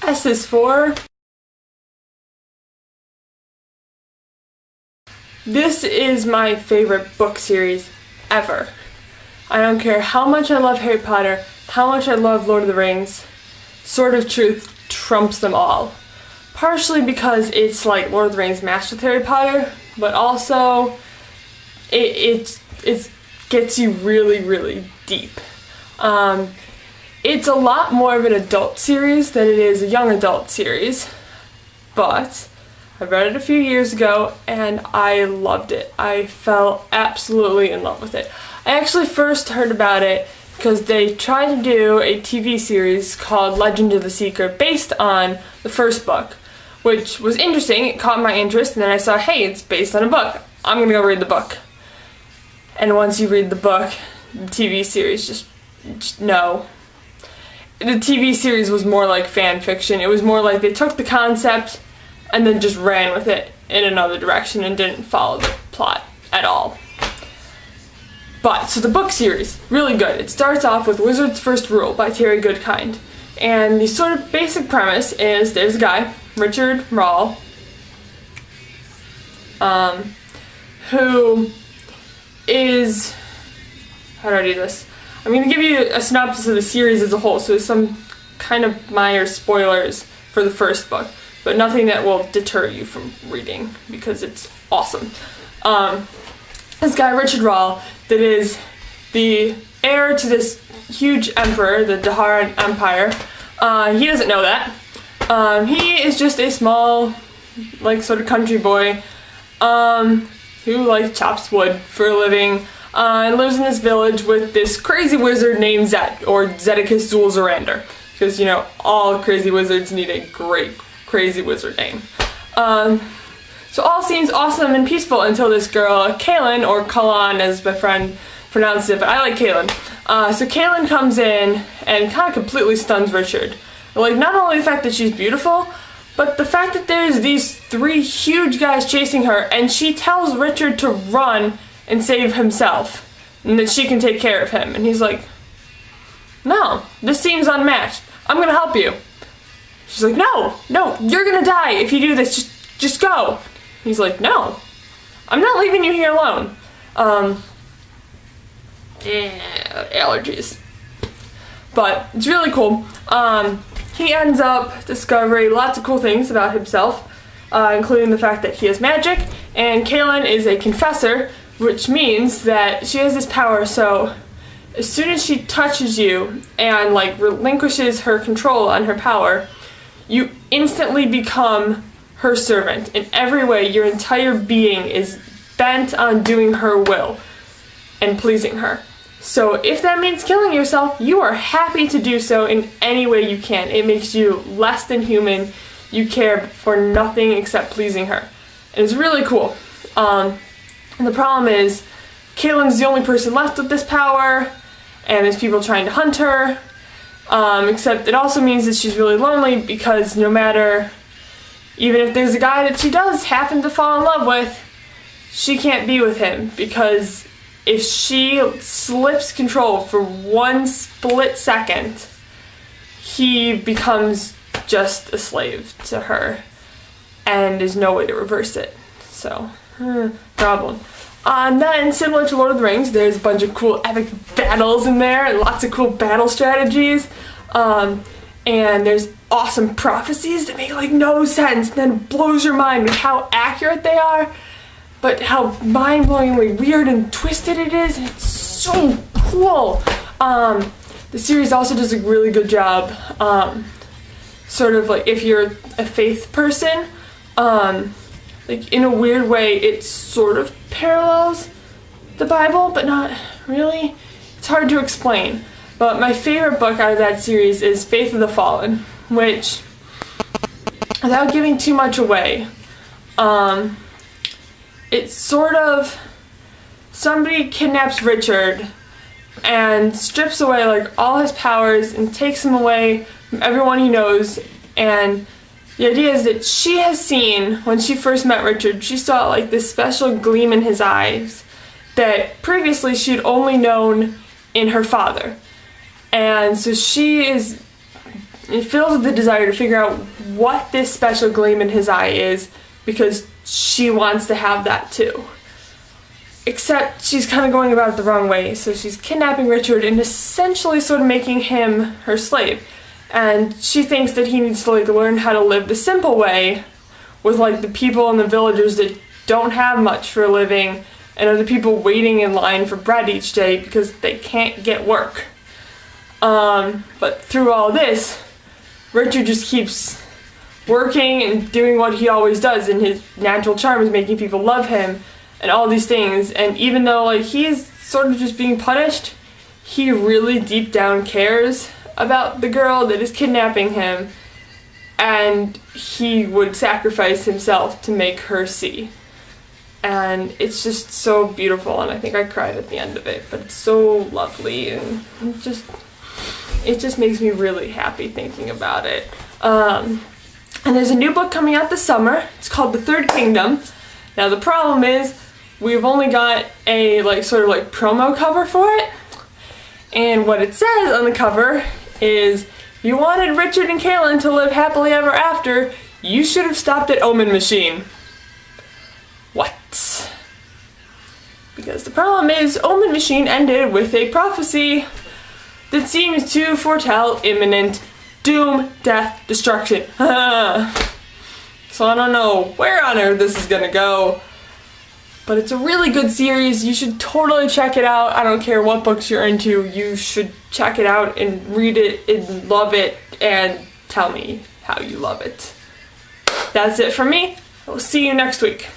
S is for... This is my favorite book series ever. I don't care how much I love Harry Potter, how much I love Lord of the Rings, Sword of Truth trumps them all. Partially because it's like Lord of the Rings matched with Harry Potter, but also it gets you really, really deep. It's a lot more of an adult series than it is a young adult series, but I read it a few years ago and I loved it. I fell absolutely in love with it. I actually first heard about it because they tried to do a TV series called Legend of the Seeker based on the first book, which was interesting. It caught my interest, and then I saw, hey, it's based on a book. I'm gonna go read the book. And once you read the book, the TV series just no. The TV series was more like fan fiction. It was more like they took the concept and then just ran with it in another direction and didn't follow the plot at all. But, so the book series, really good. It starts off with Wizard's First Rule by Terry Goodkind. And the sort of basic premise is there's a guy, Richard Rahl, who is... How do I do this? I'm going to give you a synopsis of the series as a whole, so there's some kind of minor spoilers for the first book, but nothing that will deter you from reading, because it's awesome. This guy, Richard Rahl, that is the heir to this huge emperor, the Daharan Empire. He doesn't know that. He is just a small, like, sort of country boy who, like, chops wood for a living and lives in this village with this crazy wizard named Zed, or Zedicus Zulzerander, because, you know, all crazy wizards need a great crazy wizard name. So all seems awesome and peaceful until this girl, Kaylin, or Kalan as my friend pronounced it, but I like Kaylin. So Kaylin comes in and kind of completely stuns Richard. Like, not only the fact that she's beautiful, but the fact that there's these three huge guys chasing her, and she tells Richard to run and save himself, and that she can take care of him. And he's like, no, this seems unmatched. I'm gonna help you. She's like, no, you're gonna die if you do this, just go. He's like, no, I'm not leaving you here alone. Allergies. But it's really cool. He ends up discovering lots of cool things about himself, including the fact that he has magic, and Kaylin is a confessor, which means that she has this power, so as soon as she touches you and, like, relinquishes her control on her power, you instantly become her servant. In every way, your entire being is bent on doing her will and pleasing her. So if that means killing yourself, you are happy to do so in any way you can. It makes you less than human. You care for nothing except pleasing her. And it's really cool. And the problem is, Kaylin's the only person left with this power, and there's people trying to hunt her. Except it also means that she's really lonely, because no matter, even if there's a guy that she does happen to fall in love with, she can't be with him, because if she slips control for one split second, he becomes just a slave to her, and there's no way to reverse it. So, problem. And then, similar to Lord of the Rings, there's a bunch of cool epic battles in there, and lots of cool battle strategies. And there's awesome prophecies that make, like, no sense, and then blows your mind with how accurate they are, but how mind-blowingly weird and twisted it is, and it's so cool. The series also does a really good job, sort of like, if you're a faith person, like, in a weird way, it sort of parallels the Bible, but not really. It's hard to explain. But my favorite book out of that series is Faith of the Fallen, which, without giving too much away, it's sort of, somebody kidnaps Richard and strips away, like, all his powers and takes him away from everyone he knows, and the idea is that she has seen, when she first met Richard, she saw, like, this special gleam in his eyes that previously she'd only known in her father. And so she is filled with the desire to figure out what this special gleam in his eye is, because she wants to have that too. Except she's kind of going about it the wrong way, so she's kidnapping Richard and essentially sort of making him her slave. And she thinks that he needs to like learn how to live the simple way with like the people in the villagers that don't have much for a living and are the people waiting in line for bread each day because they can't get work. But through all this, Richard just keeps working and doing what he always does, and his natural charm is making people love him and all these things. And even though like he's sort of just being punished, he really deep down cares about the girl that is kidnapping him, and he would sacrifice himself to make her see. And it's just so beautiful, and I think I cried at the end of it, but it's so lovely, and it just makes me really happy thinking about it. And there's a new book coming out this summer. It's called The Third Kingdom. Now the problem is we've only got a like sort of like promo cover for it, and what it says on the cover is, if you wanted Richard and Kaylin to live happily ever after, you should have stopped at Omen Machine. What? Because the problem is Omen Machine ended with a prophecy that seems to foretell imminent doom, death, destruction. So I don't know where on earth this is gonna go, but it's a really good series. You should totally check it out. I don't care what books you're into, you should check it out and read it and love it and tell me how you love it. That's it from me. I will see you next week.